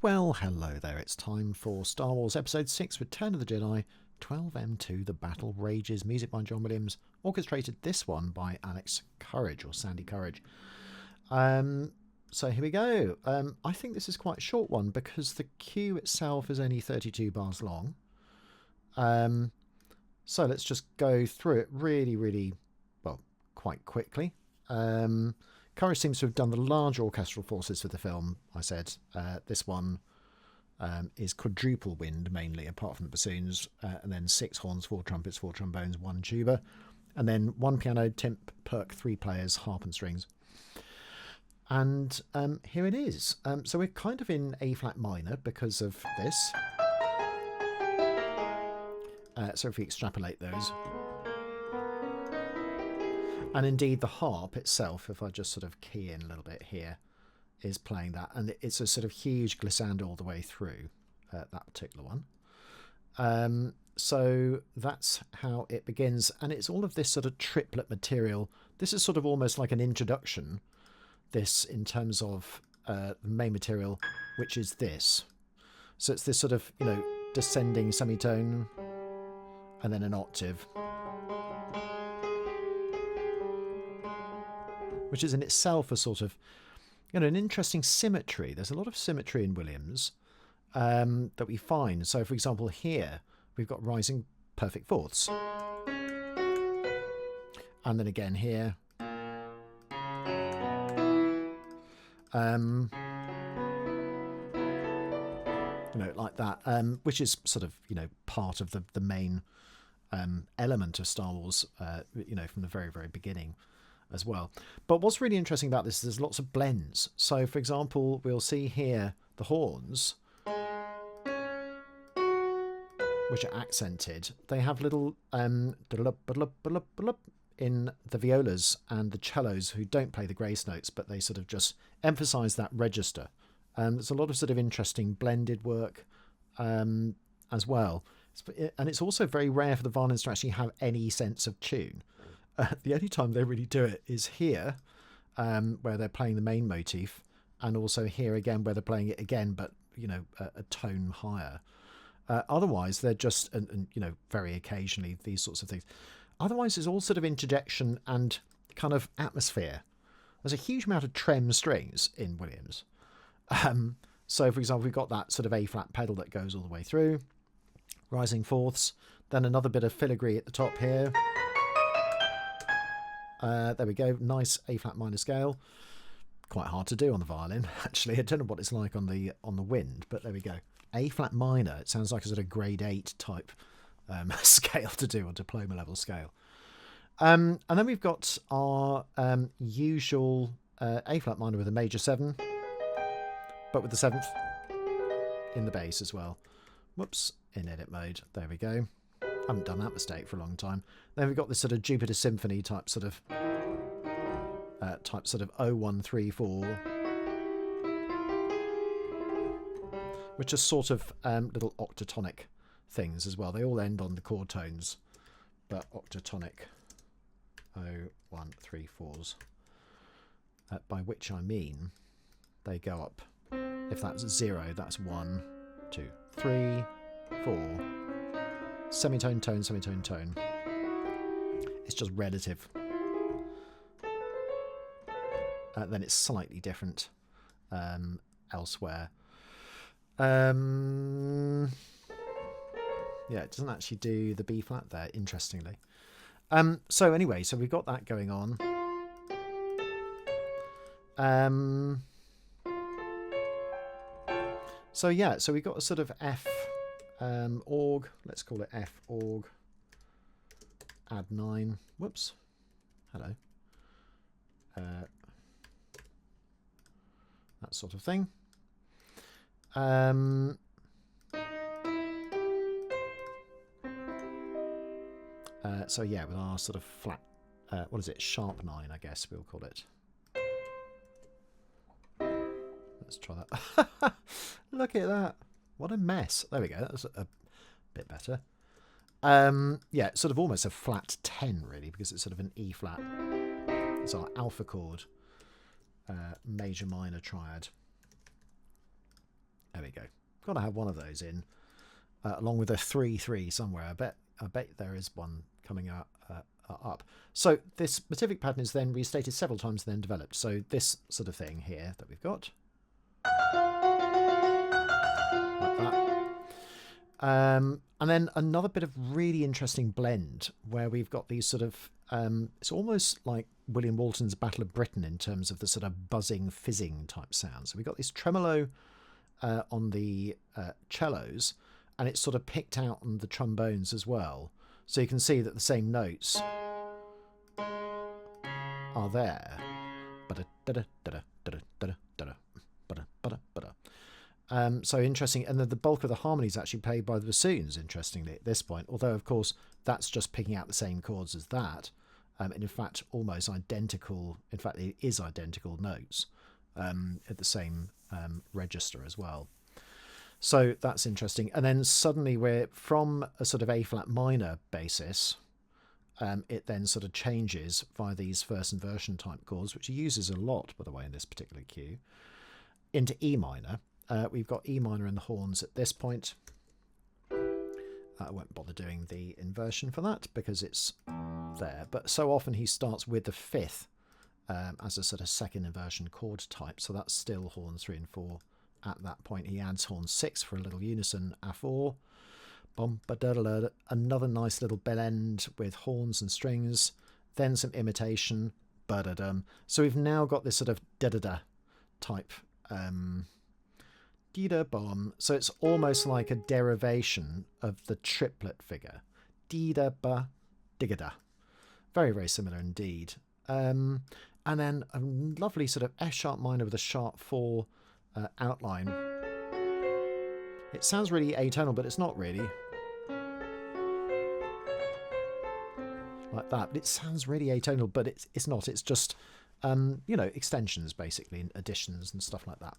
Well, hello there. It's time for Star Wars Episode 6, Return of the Jedi, 12M2, The Battle Rages, music by John Williams, orchestrated this one by Alex Courage, or Sandy Courage. So here we go. I think this is quite a short one because the cue itself is only 32 bars long. So let's just go through it really, well, quite quickly. Courage seems to have done the large orchestral forces for the film, I said. This one is quadruple wind, mainly, apart from the bassoons, and then 6 horns, 4 trumpets, 4 trombones, 1 tuba, and then 1 piano, timp, perk, 3 players, harp and strings. And here it is. So we're kind of in A-flat minor because of this. So if we extrapolate those... And indeed, the harp itself, if I just sort of key in a little bit here, is playing that. And it's a sort of huge glissando all the way through that particular one. So that's how it begins. And it's all of this sort of triplet material. This is sort of almost like an introduction, this in terms of the main material, which is this. So it's this sort of, you know, descending semitone and then an octave, which is in itself a sort of, you know, an interesting symmetry. There's a lot of symmetry in Williams that we find. So, for example, here we've got rising perfect fourths. And then again here. You know, like that, which is sort of, you know, part of the main element of Star Wars, you know, from the very, very beginning as well. But what's really interesting about this is there's lots of blends. So, for example, we'll see here the horns, which are accented. They have little in the violas and the cellos, who don't play the grace notes, but they sort of just emphasize that register. There's a lot of sort of interesting blended work as well. And it's also very rare for the violins to actually have any sense of tune. The only time they really do it is here, where they're playing the main motif, and also here again where they're playing it again, but, you know, a tone higher. Otherwise, they're just, and you know, very occasionally these sorts of things. Otherwise, it's all sort of interjection and kind of atmosphere. There's a huge amount of trem strings in Williams. So, for example, we've got that sort of A-flat pedal that goes all the way through, rising fourths, then another bit of filigree at the top here. There we go, nice A-flat minor scale. Quite hard to do on the violin, actually. I don't know what it's like on the wind, but there we go. A-flat minor, it sounds like a sort of grade 8 type scale to do, or diploma level scale. And then we've got our usual A-flat minor with a major 7, but with the 7th in the bass as well. Whoops, in edit mode. There we go. Haven't done that mistake for a long time. Then we've got this sort of Jupiter Symphony type sort of 0134, which are sort of little octatonic things as well. They all end on the chord tones, but octatonic 0134s, by which I mean they go up. If that's 0, that's 1, 2, 3, 4. Semitone, tone, semitone, tone. It's just relative. Then it's slightly different elsewhere. Yeah, it doesn't actually do the B flat there, interestingly. So anyway, so we've got that going on. So yeah, so we've got a sort of F org, let's call it F org, add 9, whoops, hello, that sort of thing. So yeah, with our sort of flat, what is it, sharp 9, I guess we'll call it. Let's try that. Look at that. What a mess. There we go. That's a bit better. Yeah, it's sort of almost a flat 10, really, because it's sort of an E flat. It's our alpha chord, major minor triad. There we go. got to have one of those in, along with a 3/3 somewhere. I bet there is one coming up. So this motivic pattern is then restated several times and then developed. So this sort of thing here that we've got, like that. And then another bit of really interesting blend where we've got these sort of, it's almost like William Walton's Battle of Britain in terms of the sort of buzzing, fizzing type sound. So we've got this tremolo on the cellos, and it's sort of picked out on the trombones as well. So you can see that the same notes are there. So interesting, and then the bulk of the harmony is actually played by the bassoons, interestingly, at this point, although of course that's just picking out the same chords as that, and in fact almost identical, in fact it is identical notes at the same register as well. So that's interesting. And then suddenly we're from a sort of A flat minor basis, it then sort of changes via these first inversion type chords, which he uses a lot, by the way, in this particular cue, into E minor. We've got E minor in the horns at this point. I won't bother doing the inversion for that because it's there. But so often he starts with the fifth as a sort of second inversion chord type. So that's still horns 3 and 4. At that point, he adds horn 6 for a little unison A4. Another nice little bell end with horns and strings. Then some imitation. So we've now got this sort of da-da-da type dee-da-bom. So it's almost like a derivation of the triplet figure. Dee-da-ba, digga-da. Very, very similar indeed. And then a lovely sort of F sharp minor with a sharp 4 outline. It sounds really atonal, but it's not really. Like that. But it sounds really atonal, but it's not. It's just, you know, extensions, basically, and additions and stuff like that.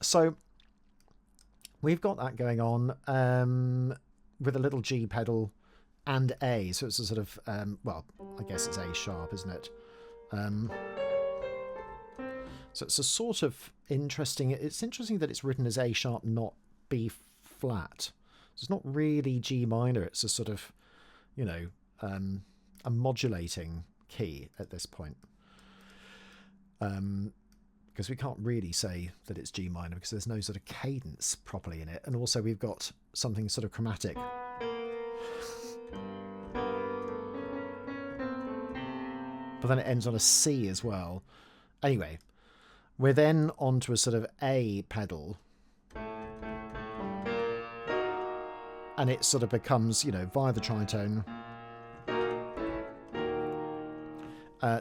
So we've got that going on with a little G pedal and A. So it's a sort of, well, I guess it's A sharp, isn't it? So it's a sort of interesting, it's interesting that it's written as A sharp, not B flat. So it's not really G minor, it's a sort of, you know, a modulating key at this point. Because we can't really say that it's G minor because there's no sort of cadence properly in it. And also we've got something sort of chromatic. But then it ends on a C as well. Anyway, we're then onto a sort of A pedal. And it sort of becomes, you know, via the tritone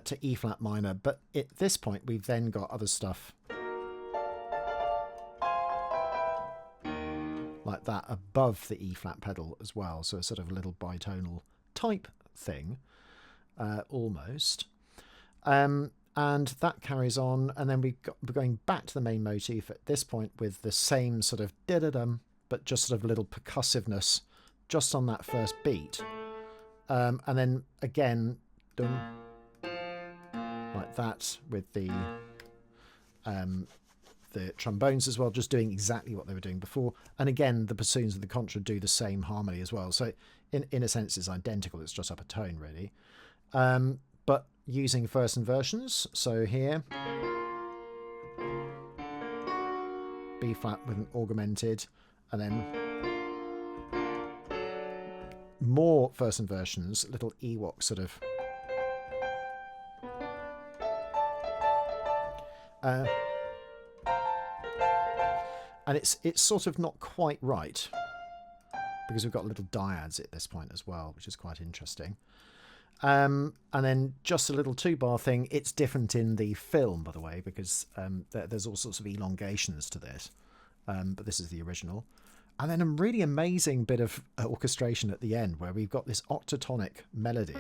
to E flat minor. But at this point, we've then got other stuff like that above the E flat pedal as well. So a sort of a little bitonal type thing, almost. And that carries on, and then we're going back to the main motif at this point with the same sort of da-da-dum, but just sort of a little percussiveness just on that first beat. And then again, dum, like that with the trombones as well, just doing exactly what they were doing before. And again, the bassoons and the contra do the same harmony as well. So in a sense, it's identical. It's just up a tone, really. But using first inversions, so here, B flat with an augmented, and then more first inversions, little Ewok sort of. And it's sort of not quite right because we've got little dyads at this point as well, which is quite interesting. And then just a little 2-bar thing. It's different in the film, by the way, because there's all sorts of elongations to this. But this is the original. And then a really amazing bit of orchestration at the end where we've got this octatonic melody.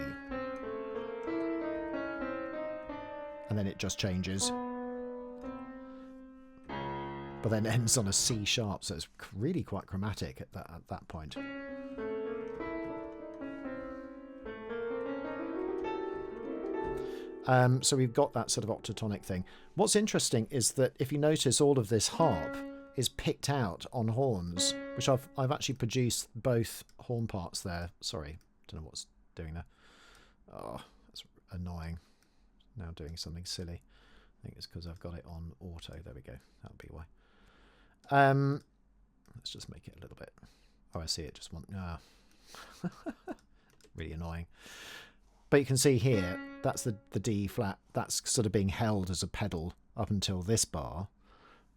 And then it just changes. But then ends on a C sharp, so it's really quite chromatic at that point. So we've got that sort of octatonic thing. What's interesting is that if you notice all of this harp is picked out on horns, which I've actually produced both horn parts there. Sorry, don't know what's doing there. Oh, that's annoying. Now doing something silly. I think it's because I've got it on auto. There we go. That'll be why. Let's just make it a little bit. Oh, I see it. Just want. Really annoying. But you can see here, that's the D flat. That's sort of being held as a pedal up until this bar.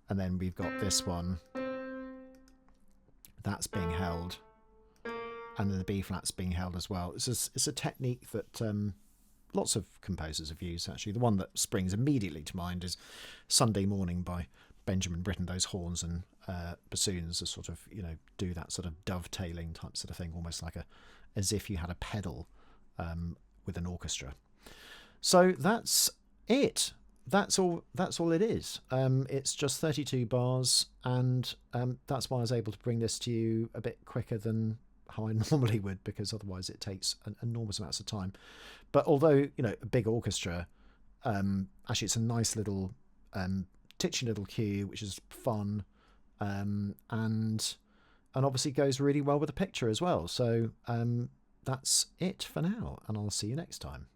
And then we've got this one. That's being held. And then the B flat's being held as well. It's a technique that lots of composers have used, actually. The one that springs immediately to mind is Sunday Morning by Benjamin Britten. Those horns and bassoons are sort of, you know, do that sort of dovetailing type sort of thing, almost like as if you had a pedal with an orchestra. So that's it. That's all it is. It's just 32 bars, and that's why I was able to bring this to you a bit quicker than how I normally would, because otherwise it takes an enormous amounts of time. But although, you know, a big orchestra, actually it's a nice little titchy little cue, which is fun, and obviously goes really well with the picture as well. So that's it for now, and I'll see you next time.